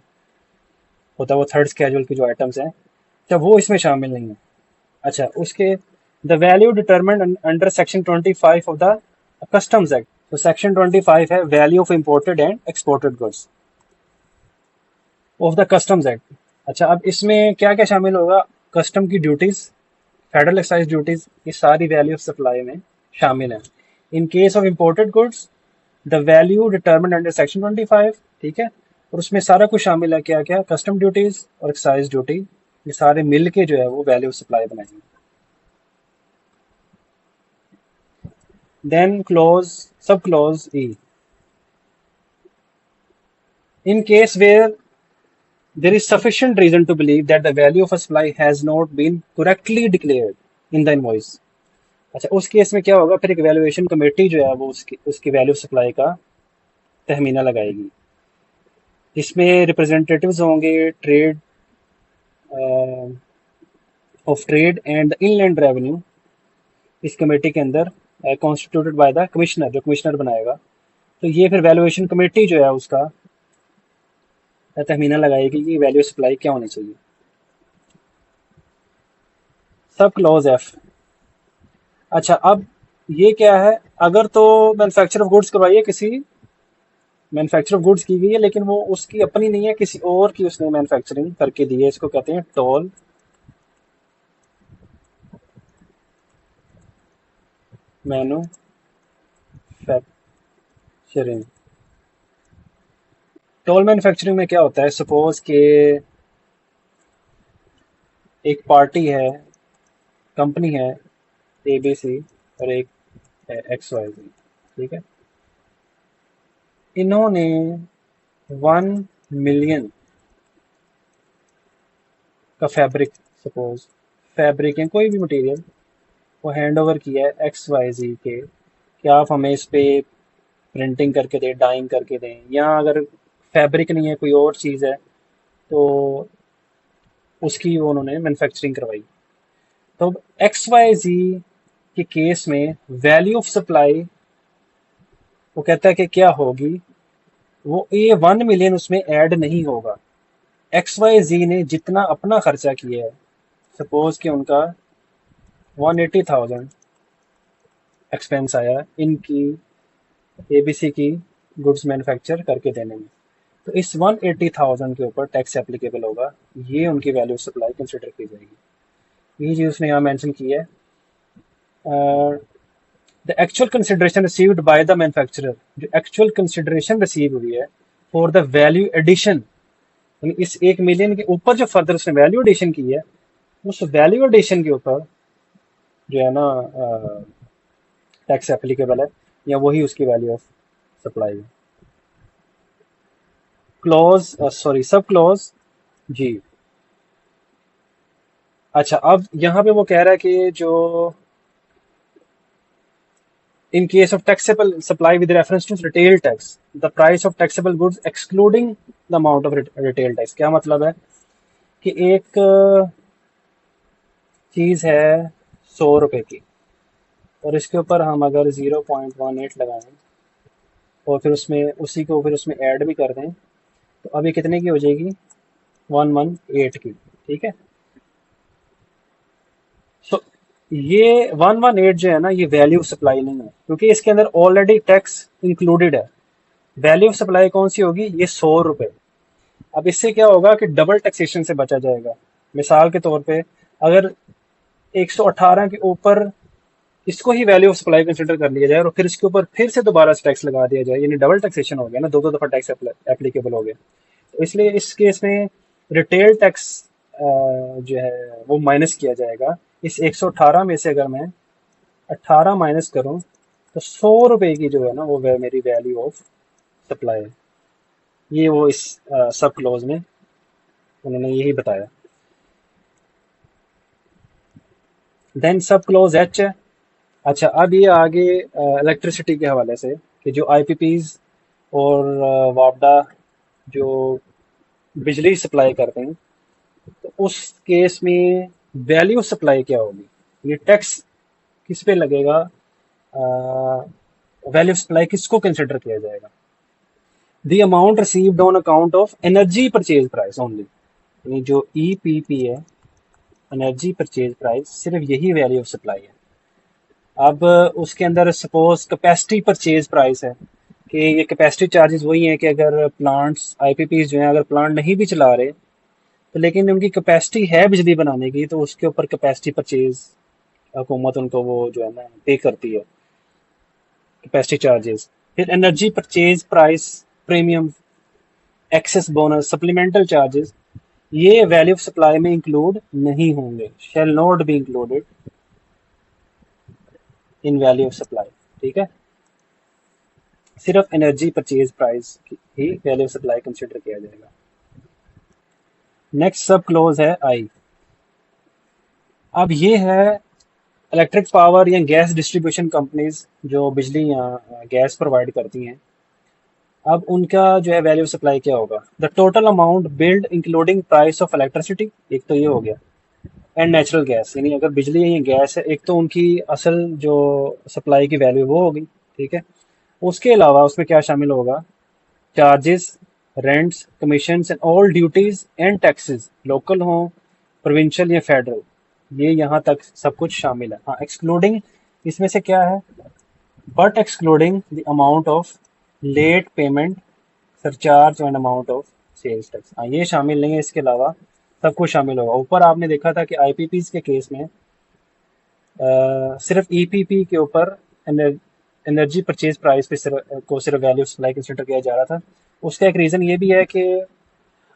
होता है, वो थर्ड स्केड्यूल की जो आइटम्स हैं, अच्छा वो इसमें शामिल नहीं है। अच्छा उसके the value determined under section 25 of the customs act, तो सेक्शन 25 है value of imported and exported goods of the customs act. अच्छा अब इसमें क्या क्या शामिल होगा? कस्टम की ड्यूटीज, फेडरल एक्साइज ड्यूटीज, ये सारी वैल्यू ऑफ सप्लाई में शामिल है। In case of imported goods the value determined under section 25, ठीक है, और उसमें सारा कुछ शामिल है, क्या क्या, कस्टम ड्यूटीज और एक्साइज ड्यूटी, ये सारे मिल के जो है वो वैल्यू ऑफ सप्लाई बनाएंगे। देन क्लोज, सब close E, in case where there is sufficient reason to believe that the value of a supply has not been correctly declared in the invoice, अच्छा उस केस में क्या होगा, फिर एक valuation committee जो है वो उसकी उसकी वैल्यू सप्लाई का तहमीना लगाएगी, जिसमें रिप्रेजेंटेटिव्स होंगे trade off trade and inland revenue इस कमेटी के अंदर, कॉन्स्टिट्यूटेड बाय द कमिश्नर, जो कमिश्नर बनाएगा। तो ये फिर वैल्यूएशन कमेटी जो है उसका तहमीना लगाएगी कि वैल्यू सप्लाई क्या होनी चाहिए। सब क्लॉज एफ, अच्छा अब ये क्या है, अगर तो मैन्युफैक्चर ऑफ गुड्स करवाइए, किसी मैन्युफैक्चर ऑफ गुड्स की गई है लेकिन वो उसकी अपनी नहीं है, किसी और की उसने मैन्युफैक्चरिंग करके दी है, इसको कहते हैं टोल मैन्युफैक्चरिंग। टोल मैन्युफैक्चरिंग में क्या होता है, सपोज के एक पार्टी है, कंपनी है, ABC और एक XYZ, ठीक है। इन्होंने 1 मिलियन का फैब्रिक, सपोज फैब्रिक या कोई भी मटेरियल, वो हैंड ओवर किया है XYZ के कि आप हमें इस पे प्रिंटिंग करके दें, डाइंग करके दें, या अगर फैब्रिक नहीं है कोई और चीज़ है तो उसकी वो उन्होंने मैन्युफैक्चरिंग करवाई। तो XYZ के केस में वैल्यू ऑफ सप्लाई वो कहता है कि क्या होगी, वो ये 1 मिलियन उसमें ऐड नहीं होगा। XYZ ने जितना अपना खर्चा किया है, सपोज कि उनका 180,000 एक्सपेंस आया इनकी ABC की गुड्स मैन्युफैक्चर करके देने में, तो इस 180,000 के ऊपर टैक्स एप्लीकेबल होगा। ये उनकी वैल्यू ऑफ सप्लाई कंसिडर की जाएगी। ये चीज़ उसने यहाँ मेंशन की है। The actual consideration received by the manufacturer, जो एक्चुअल कंसिडरेशन रिसीव हुई है फॉर द वैल्यू एडिशन, इस 1 मिलियन के ऊपर जो फर्दर उसने वैल्यू एडिशन की है, उस वैल्यू एडिशन के ऊपर जो है ना टैक्स एप्लीकेबल है, या वही उसकी वैल्यू ऑफ सप्लाई है। क्लॉज सॉरी सब क्लॉज जी। अच्छा, अब यहाँ पे वो कह रहा है कि जो in case of taxable supply with reference to retail tax, the price of taxable goods excluding the amount of retail tax। क्या मतलब है कि एक चीज़ है 100 रुपए की, और इसके ऊपर हम अगर 0.18 लगाएं और फिर उसमें उसी को फिर उसमें ऐड भी कर दें, तो अभी कितने की हो जाएगी, 118 की, ठीक है। सो ये 118 जो है ना, ये वैल्यू सप्लाई नहीं है, क्योंकि इसके अंदर ऑलरेडी टैक्स इंक्लूडेड है। वैल्यू ऑफ सप्लाई कौन सी होगी, ये 100 रुपए। अब इससे क्या होगा कि डबल टैक्सेशन से बचा जाएगा। मिसाल के तौर पे अगर 118 के ऊपर इसको ही वैल्यू ऑफ सप्लाई कंसिडर कर लिया जाए और फिर इसके ऊपर फिर से दोबारा से टैक्स लगा दिया जाए, यानी डबल टैक्सेशन हो गया ना, दो दो दफा टैक्स एप्लीकेबल हो गया। तो इसलिए इस केस में रिटेल टैक्स जो है वो माइनस किया जाएगा। इस 118 में से अगर मैं 18 माइनस करूं तो 100 रुपए की जो है ना, वो मेरी वैल्यू ऑफ सप्लाई है। ये वो इस सब क्लोज में उन्होंने यही बताया। देन सब क्लोज एच है। अच्छा, अब ये आगे इलेक्ट्रिसिटी के हवाले से कि जो आईपीपीज और वापडा जो बिजली सप्लाई करते हैं, तो उस केस में वैल्यू सप्लाई क्या होगी, ये टैक्स किस पे लगेगा, वैल्यू सप्लाई किसको कंसिडर किया जाएगा। The amount received on account of energy purchase price only, यानी जो ईपीपी है, एनर्जी परचेज प्राइस, सिर्फ यही वैल्यू ऑफ सप्लाई है। अब उसके अंदर सपोज कैपेसिटी परचेज प्राइस है कि ये कैपेसिटी चार्जेस वही हैं कि अगर प्लांट्स आईपीपी जो हैं अगर प्लांट नहीं भी चला रहे तो लेकिन उनकी कैपेसिटी है बिजली बनाने की, तो उसके ऊपर कैपेसिटी परचेज हुकूमत उनको वो जो है ना पे करती है, कैपेसिटी चार्जेस। फिर energy purchase price, premium, excess bonus, supplemental charges, ये वैल्यू ऑफ सप्लाई में इंक्लूड नहीं होंगे, shall not be included in value of supply, ठीक है। सिर्फ एनर्जी परचेज प्राइस ही वैल्यू ऑफ सप्लाई कंसिडर किया जाएगा। नेक्स्ट सब क्लोज है आई। अब ये है इलेक्ट्रिक पावर या गैस डिस्ट्रीब्यूशन कंपनीज जो बिजली या गैस प्रोवाइड करती हैं। अब उनका जो है वैल्यू सप्लाई क्या होगा, the total amount build including price of electricity, एक तो ये हो गया, एंड नेचुरल गैस, यानी अगर बिजली या गैस है, एक तो उनकी असल जो सप्लाई की वैल्यू वो होगी, ठीक है। उसके अलावा उसमें क्या शामिल होगा, charges, rents, commissions and all duties and taxes, local हो, प्रोविंशियल या फेडरल, ये यहाँ तक सब कुछ शामिल है। हाँ, एक्सक्लूडिंग इसमें से क्या है, but excluding the amount of late payment, surcharge and amount of sales tax, हाँ ये शामिल नहीं है, इसके अलावा सब कुछ शामिल होगा। ऊपर आपने देखा था कि आईपीपीज के केस में सिर्फ ईपीपी के ऊपर एनर्जी परचेज प्राइस पे सिर्फ वैल्यू सप्लाई कंसिडर किया जा रहा था। उसका एक रीज़न ये भी है कि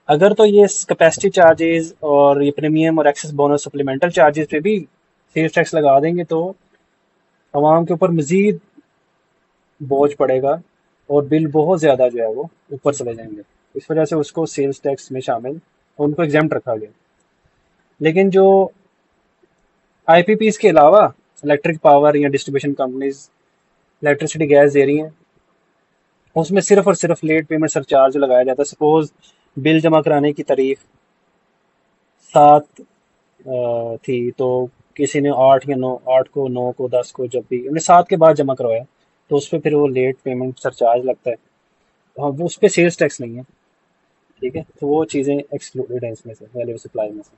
अगर तो ये कैपेसिटी चार्जेस और ये प्रीमियम और एक्सेस बोनस सप्लीमेंटल चार्जेस पे भी सेल्स टैक्स लगा देंगे तो आवाम के ऊपर मजीद बोझ पड़ेगा और बिल बहुत ज़्यादा जो है वो ऊपर चले जाएंगे। इस वजह से उसको सेल्स टैक्स में शामिल, उनको एग्जाम्प्ट रखा गया। लेकिन जो आईपीपीज के अलावा इलेक्ट्रिक पावर या डिस्ट्रीब्यूशन कंपनीज इलेक्ट्रिसिटी गैस दे रही हैं, उसमें सिर्फ और सिर्फ लेट पेमेंट सरचार्ज लगाया जाता है। सपोज बिल जमा कराने की तारीख 7 थी, तो किसी ने 8 या 9, 8 को, 9 को, 10 को, जब भी हमने 7 के बाद जमा करवाया, तो उस पर फिर वो लेट पेमेंट सरचार्ज लगता है। हाँ, वो उस पर सेल्स टैक्स नहीं है। ठीक है, तो वो चीज़ें एक्सक्लूडेड हैं इसमें से, वैल्यू सप्लाई में से।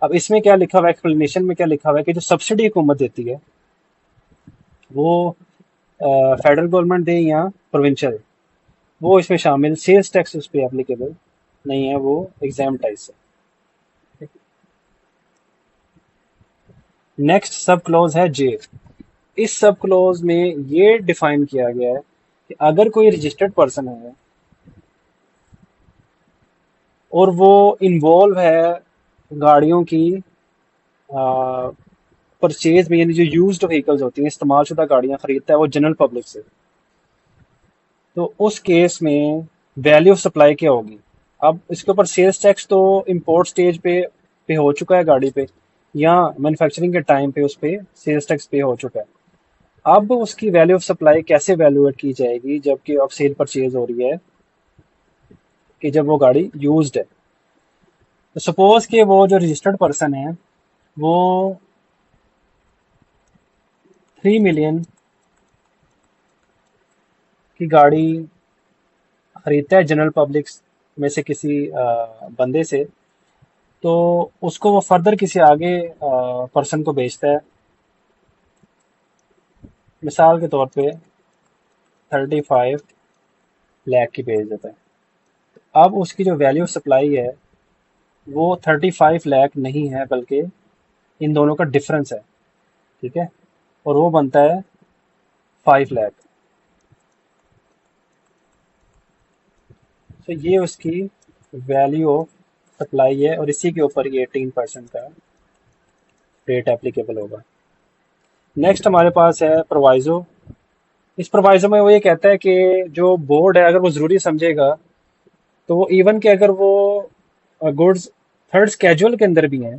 अब इसमें क्या लिखा हुआ है, एक्सप्लेनेशन में क्या लिखा हुआ है कि जो सब्सिडी हुकूमत देती है वो फेडरल गवर्नमेंट दे या प्रोविंशियल, वो इसमें शामिल, सेल्स टैक्स उस पर एप्लीकेबल नहीं है, वो एग्जाम टाइप है। नेक्स्ट सब क्लॉज है जे। इस सब क्लॉज में ये डिफाइन किया गया है कि अगर कोई रजिस्टर्ड पर्सन है और वो इन्वॉल्व है गाड़ियों की परचेज में, यानी जो यूज्ड व्हीकल्स होती हैं, इस्तेमाल शुदा गाड़ियां खरीदता है वो जनरल पब्लिक से, तो उस केस में वैल्यू ऑफ सप्लाई क्या होगी। अब इसके ऊपर सेल्स टैक्स तो इंपोर्ट स्टेज पे हो चुका है गाड़ी पे, या मैन्युफैक्चरिंग के टाइम पे उस पे सेल्स टैक्स पे हो चुका है। अब उसकी वैल्यू ऑफ सप्लाई कैसे वैल्यूएट की जाएगी जबकि अब सेल परचेज हो रही है, कि जब वो गाड़ी यूज्ड है। तो सपोज कि वो जो रजिस्टर्ड पर्सन है वो 3 मिलियन की गाड़ी खरीदता है जनरल पब्लिक में से किसी बंदे से, तो उसको वो फर्दर किसी आगे पर्सन को बेचता है, मिसाल के तौर पे 35 लाख की बेच देता है। अब उसकी जो वैल्यू सप्लाई है वो 35 लाख नहीं है, बल्कि इन दोनों का डिफरेंस है। ठीक है, और वो बनता है 5 लाख। तो ये उसकी वैल्यू ऑफ सप्लाई है, और इसी के ऊपर ये 18% का रेट एप्लीकेबल होगा। नेक्स्ट हमारे पास है प्रोवाइजो। इस प्रोवाइजो में वो ये कहता है कि जो बोर्ड है अगर वो ज़रूरी समझेगा, तो वो इवन के अगर वो गुड्स थर्ड स्केड्यूल के अंदर भी हैं,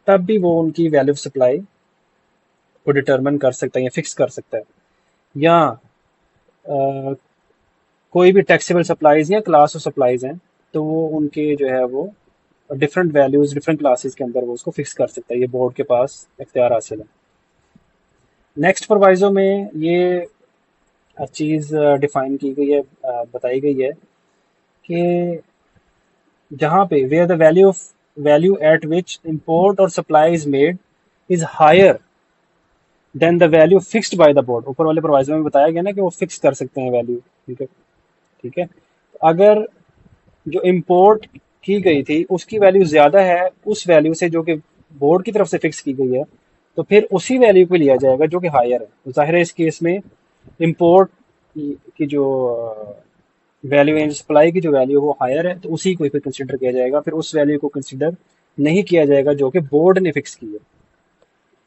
तब भी वो उनकी वैल्यू ऑफ सप्लाई को डिटरमिन कर सकता है या फिक्स कर सकता है। या कोई भी टैक्सेबल सप्लाईज या क्लास ऑफ सप्लाईज हैं, तो वो उनके जो है वो डिफरेंट वैल्यूज डिफरेंट क्लासेस के अंदर वो उसको फिक्स कर सकता है। ये बोर्ड के पास इख्तियार हासिल है। नेक्स्ट प्रोवाइजो में ये चीज़ डिफाइन की गई है, बताई गई है कि जहाँ पे where the value at which import और supply is made is higher than the value fixed by the board. ऊपर वाले प्रोवाइजर में बताया गया ना कि वो फिक्स कर सकते हैं वैल्यू। ठीक है, ठीक है। अगर जो इम्पोर्ट की गई थी उसकी वैल्यू ज़्यादा है उस वैल्यू से जो कि बोर्ड की तरफ से फिक्स की गई है, तो फिर उसी वैल्यू को लिया जाएगा जो कि हायर है। तो जाहिर है इस केस में इम्पोर्ट की जो वैल्यू है, सप्लाई की जो वैल्यू वो हायर है, तो उसी को फिर कंसिडर किया जाएगा, फिर उस वैल्यू को कंसिडर नहीं किया जाएगा जो कि बोर्ड ने फिक्स की है।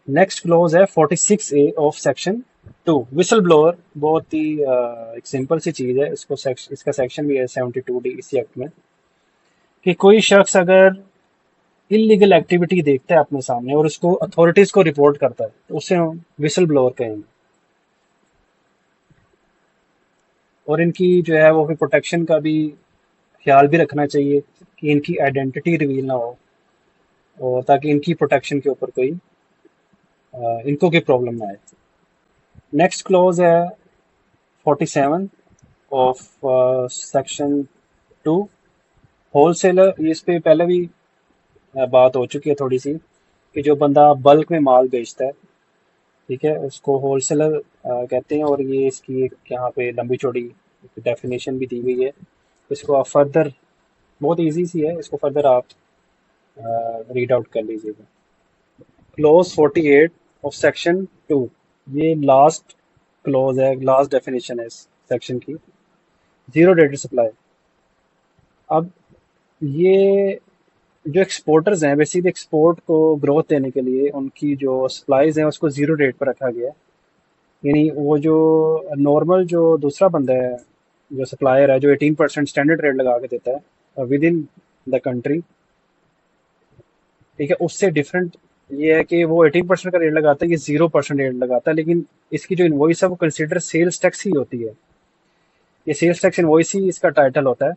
नेक्स्ट क्लॉज है 46A of section 2, whistle blower. बहुत ही एक सिंपल सी चीज़ है, इसका सेक्शन भी है 72D इसी एक्ट में, कि कोई शख्स अगर इलीगल एक्टिविटी देखता है अपने सामने और उसको अथॉरिटीज को रिपोर्ट करता है, तो उसे हम विसल ब्लोअर कहेंगे। और इनकी जो है वो प्रोटेक्शन का भी ख्याल भी रखना चाहिए कि इनकी आइडेंटिटी रिवील ना हो, और ताकि इनकी प्रोटेक्शन के ऊपर कोई इनको कोई प्रॉब्लम ना आए। नेक्स्ट क्लॉज है 47 ऑफ सेक्शन 2, होलसेलर। इस पे पहले भी बात हो चुकी है थोड़ी सी, कि जो बंदा बल्क में माल बेचता है, ठीक है, उसको होलसेलर कहते हैं। और ये इसकी एक यहाँ पे लंबी चौड़ी डेफिनेशन भी दी गई है। इसको आप फर्दर, बहुत इजी सी है, इसको फर्दर आप रीड आउट कर लीजिएगा। क्लोज 48 ऑफ सेक्शन 2, ये लास्ट क्लोज है, लास्ट डेफिनेशन है इस सेक्शन की। Zero dated supply. अब ये जो एक्सपोर्टर्स हैं, बेसिकली एक्सपोर्ट को ग्रोथ देने के लिए उनकी जो सप्लाईज हैं उसको जीरो रेट पर रखा गया है। यानी वो जो नॉर्मल जो दूसरा बंदा है, जो सप्लायर है, जो 18% स्टैंडर्ड रेट लगा के देता है विद इन द कंट्री, ठीक है, उससे डिफरेंट ये है कि वो 18% का रेट लगाता है, ये 0% रेट लगाता है, लेकिन इसकी जो इन्वॉइस है वो कंसिडर सेल्स टैक्स ही होती है। ये सेल्स टैक्स इन्वॉइस ही इसका टाइटल होता है।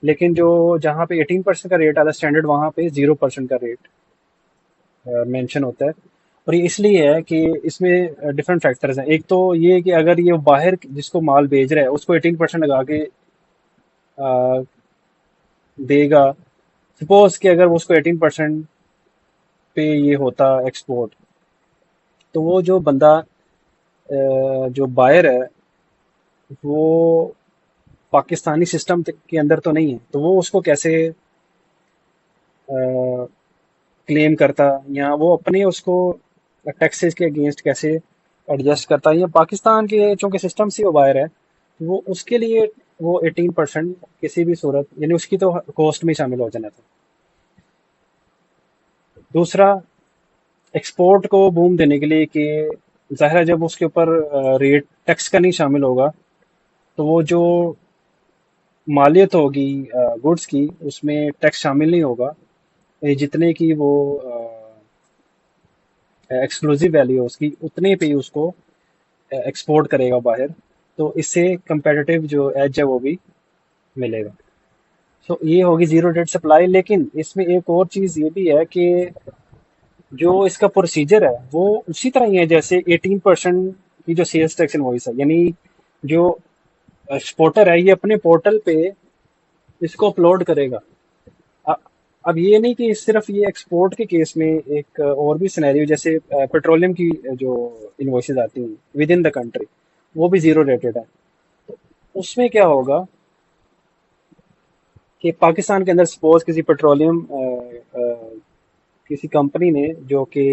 लेकिन जो जहाँ पे 18% का रेट आता है स्टैंडर्ड, वहाँ पे 0% का रेट मेंशन होता है। और ये इसलिए है कि इसमें डिफरेंट फैक्टर्स हैं। एक तो ये है कि अगर ये बाहर जिसको माल भेज रहा है उसको 18% लगा के अ, देगा, सपोज कि अगर वो उसको 18% पे ये होता एक्सपोर्ट, तो वो जो बंदा जो बायर है वो पाकिस्तानी सिस्टम के अंदर तो नहीं है, तो वो उसको कैसे क्लेम करता, या वो अपने उसको टैक्सेस के अगेंस्ट कैसे एडजस्ट करता है, या पाकिस्तान के चूंकि सिस्टम से वो बाहर है, तो वो उसके लिए वो 18% किसी भी सूरत, यानी उसकी तो कॉस्ट में शामिल हो जाना था। दूसरा, एक्सपोर्ट को बूम देने के लिए कि जाहिर है जब उसके ऊपर रेट टैक्स का नहीं शामिल होगा, तो वो जो मालियत होगी गुड्स की, उसमें टैक्स शामिल नहीं होगा। ये जितने की वो एक्सक्लूसिव वैल्यू है उसकी, उतने पे ही उसको एक्सपोर्ट करेगा बाहर। तो इससे कंपेटिटिव जो एज है वो भी मिलेगा। सो ये होगी जीरो डेट सप्लाई। लेकिन इसमें एक और चीज ये भी है कि जो इसका प्रोसीजर है वो उसी तरह ही है जैसे 18% की जो सेल्स टैक्स इनवॉइस है। यानी जो एक्सपोर्टर है ये अपने पोर्टल पे इसको अपलोड करेगा। अ- अब ये नहीं कि सिर्फ ये एक्सपोर्ट के केस में, एक और भी सिनेरियो जैसे पेट्रोलियम की जो इनवॉइसेज आती हैं विद इन द कंट्री, वो भी जीरो रेटेड है। उसमें क्या होगा कि पाकिस्तान के अंदर सपोज किसी पेट्रोलियम किसी कंपनी ने जो कि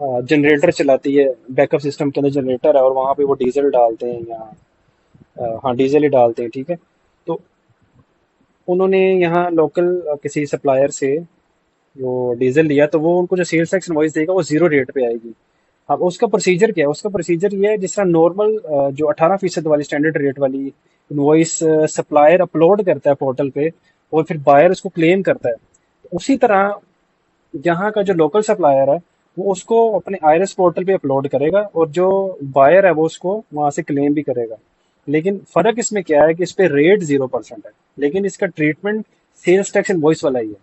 जनरेटर चलाती है, बैकअप सिस्टम के अंदर जनरेटर है और वहां पे वो डीजल डालते हैं, या हाँ डीजल ही डालते हैं, ठीक है। तो उन्होंने यहाँ लोकल किसी सप्लायर से वो डीजल लिया, तो वो उनको जो सेल्स टैक्स इनवॉइस देगा वो जीरो रेट पे आएगी। अब उसका प्रोसीजर क्या है? उसका प्रोसीजर ये है जिस तरह नॉर्मल जो 18% वाली स्टैंडर्ड रेट वाली इनवॉइस सप्लायर अपलोड करता है पोर्टल पे और फिर बायर उसको क्लेम करता है, तो उसी तरह यहाँ का जो लोकल सप्लायर है वो उसको अपने आईआरएस पोर्टल पे अपलोड करेगा, और जो बायर है वो उसको वहां से क्लेम भी करेगा। लेकिन फर्क इसमें क्या है कि इस पे रेट 0% है, लेकिन इसका ट्रीटमेंट सेल्स टैक्स इनवॉइस वाला ही है।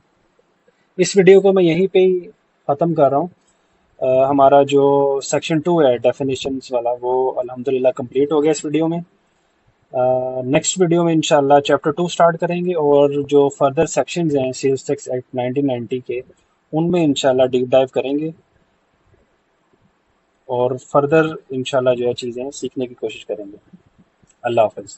इस वीडियो को मैं यहीं पे ही खत्म कर रहा हूँ। हमारा जो सेक्शन 2 है डेफिनेशंस वाला, वो अल्हम्दुलिल्लाह कंप्लीट हो गया इस वीडियो में। नेक्स्ट वीडियो में इंशाल्लाह चैप्टर 2 स्टार्ट करेंगे, और जो फर्दर सेक्शंस हैं सेल्स टैक्स एक्ट 1990 के, उनमें इंशाल्लाह डीप डाइव करेंगे और फर्दर इंशाल्लाह जो है चीज़ें सीखने की कोशिश करेंगे। अल्लाह हाफ़िज़।